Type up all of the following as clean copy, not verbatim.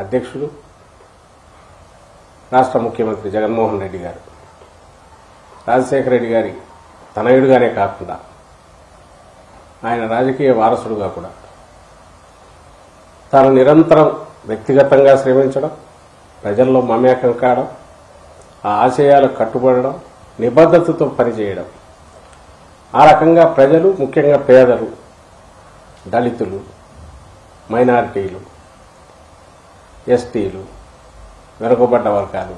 అధ్యక్షుడు రాష్ట్ర ముఖ్యమంత్రి జగన్మోహన్ రెడ్డి గారు రాజశేఖర రెడ్డి గారి తనయుడుగానే కాకుండా ఆయన రాజకీయ వారసుడుగా కూడా తాను నిరంతరం వ్యక్తిగతంగా శ్రమించడం, ప్రజల్లో మమేకం కావడం, ఆ ఆశయాలకు కట్టుబడడం, నిబద్ధతతో పనిచేయడం, ఆ రకంగా ప్రజలు, ముఖ్యంగా పేదలు, దళితులు, మైనారిటీలు, ఎస్టీలు, వెనుకబడ్డ వర్గాలు,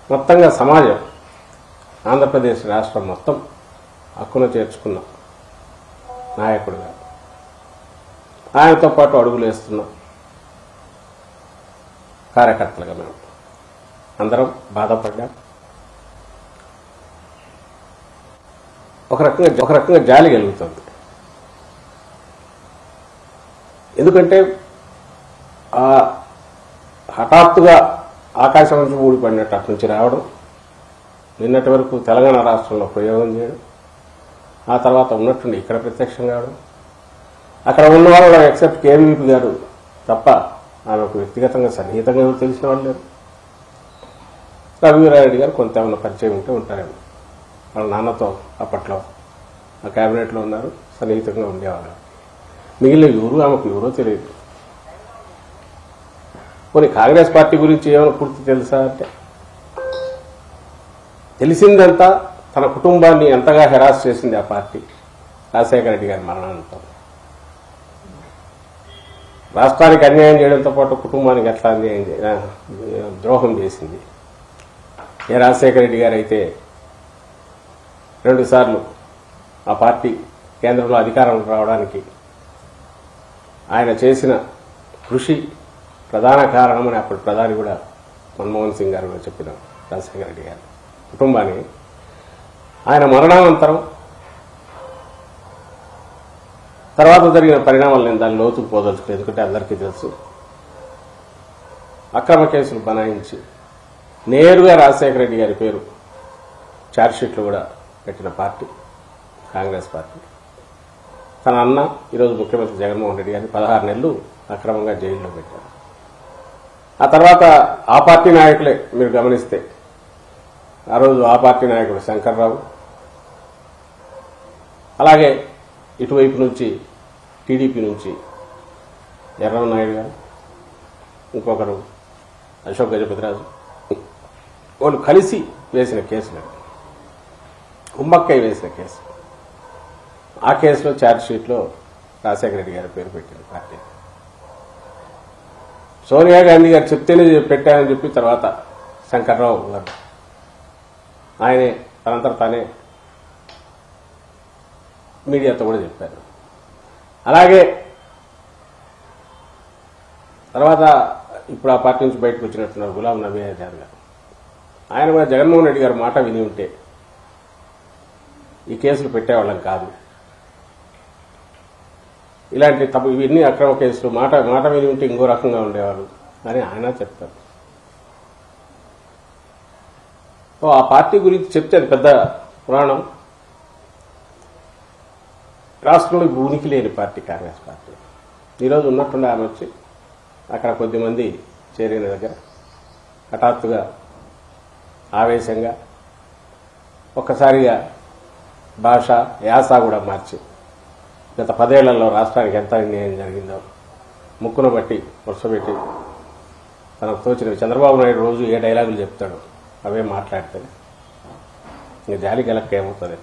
మొత్తంగా సమాజం, ఆంధ్రప్రదేశ్ రాష్ట్రం మొత్తం హక్కున చేర్చుకున్న నాయకుడుగా ఆయనతో పాటు అడుగులు వేస్తున్న కార్యకర్తలుగా మేము అందరం బాధపడ్డాం. ఒక రకంగా జాలి కలుగుతుంది. ఎందుకంటే హఠాత్తుగా ఆకాశం నుంచి ఊడిపడినట్టు అటు నుంచి రావడం, నిన్నటి వరకు తెలంగాణ రాష్ట్రంలో ప్రయోగం చేయడం, ఆ తర్వాత ఉన్నట్టుండి ఇక్కడ ప్రత్యక్షం కావడం, అక్కడ ఉన్న వాళ్ళు ఎక్సెప్ట్ కేవీపీ గారు తప్ప ఆమెకు వ్యక్తిగతంగా సన్నిహితంగా తెలిసిన వాళ్ళు లేరు. రఘువీరారెడ్డి గారు కొంత ఏమన్నా పరిచయం ఉంటే ఉంటారేమో, వాళ్ళ నాన్నతో అప్పట్లో ఆ కేబినెట్లో ఉన్నారు, సన్నిహితంగా ఉండేవాళ్ళు. మిగిలిన ఎవరు ఆమెకు ఎవరో తెలియదు. కొన్ని కాంగ్రెస్ పార్టీ గురించి ఏమైనా పూర్తి తెలుసా అంటే తెలిసిందంతా తన కుటుంబాన్ని ఎంతగా హెరాస్ చేసింది ఆ పార్టీ రాజశేఖర రెడ్డి గారి మరణానంతరం. రాష్ట్రానికి అన్యాయం చేయడంతో పాటు కుటుంబానికి ఎట్లా ద్రోహం చేసింది. ఏ రాజశేఖర రెడ్డి గారు అయితే 2 సార్లు ఆ పార్టీ కేంద్రంలో అధికారంలో రావడానికి ఆయన చేసిన కృషి ప్రధాన కారణమని అప్పుడు ప్రధాని కూడా మన్మోహన్ సింగ్ గారు కూడా చెప్పిన రాజశేఖర రెడ్డి గారు కుటుంబాన్ని ఆయన మరణానంతరం తర్వాత జరిగిన పరిణామాలు నేను దాని లోతుకు పోదలుచుకోలేదు. ఎందుకంటే అందరికీ తెలుసు, అక్రమ కేసులు బనాయించి నేరుగా రాజశేఖర రెడ్డి గారి పేరు ఛార్జ్షీట్లు కూడా పెట్టిన పార్టీ కాంగ్రెస్ పార్టీ. తన అన్న ఈరోజు ముఖ్యమంత్రి జగన్మోహన్ రెడ్డి గారిని 16 నెలలు అక్రమంగా జైల్లో పెట్టారు. ఆ తర్వాత ఆ పార్టీ నాయకులే మీరు గమనిస్తే ఆ రోజు ఆ పార్టీ నాయకుడు శంకర్రావు, అలాగే ఇటువైపు నుంచి టీడీపీ నుంచి ఎర్రమనాయుడు గారు, ఇంకొకరు అశోక్ గజపతిరాజు, వాళ్ళు కలిసి వేసిన కేసులు, ఉమ్మక్కై వేసిన కేసు. ఆ కేసులో ఛార్జ్షీట్లో రాజశేఖర రెడ్డి గారి పేరు పెట్టింది పార్టీ. సోనియా గాంధీ గారు చెప్తేనే పెట్టారని చెప్పి తర్వాత శంకర్రావు గారు ఆయనే తనంతట తానే మీడియాతో కూడా చెప్పారు. అలాగే తర్వాత ఇప్పుడు ఆ పార్టీ నుంచి బయటకు వచ్చినట్టున్నారు గులాం నబీ ఆజాద్ గారు. ఆయన కూడా జగన్మోహన్ రెడ్డి గారు మాట విని ఉంటే ఈ కేసులు పెట్టేవాళ్ళం కాదు, ఇలాంటి ఇవన్నీ అక్రమ కేసులు, మాట విని ఉంటే ఇంకో రకంగా ఉండేవాళ్ళు అని ఆయన చెప్తారు. ఆ పార్టీ గురించి చెప్తే అది పెద్ద పురాణం. రాష్ట్రంలో ఉనికి లేని పార్టీ కాంగ్రెస్ పార్టీ. ఈరోజు ఉన్నట్టుండే ఆమె వచ్చి అక్కడ కొద్దిమంది చేరిన దగ్గర హఠాత్తుగా ఆవేశంగా ఒక్కసారిగా భాష యాస కూడా మార్చి గత 10 ఏళ్లలో రాష్ట్రానికి ఎంత అన్యాయం జరిగిందో ముక్కును బట్టి వరుసపెట్టి తనకు తోచినవి చంద్రబాబు నాయుడు రోజు ఏ డైలాగులు చెప్తాడో అవే మాట్లాడితే ఇంక జాలి గెలక్క ఏమవుతుంది.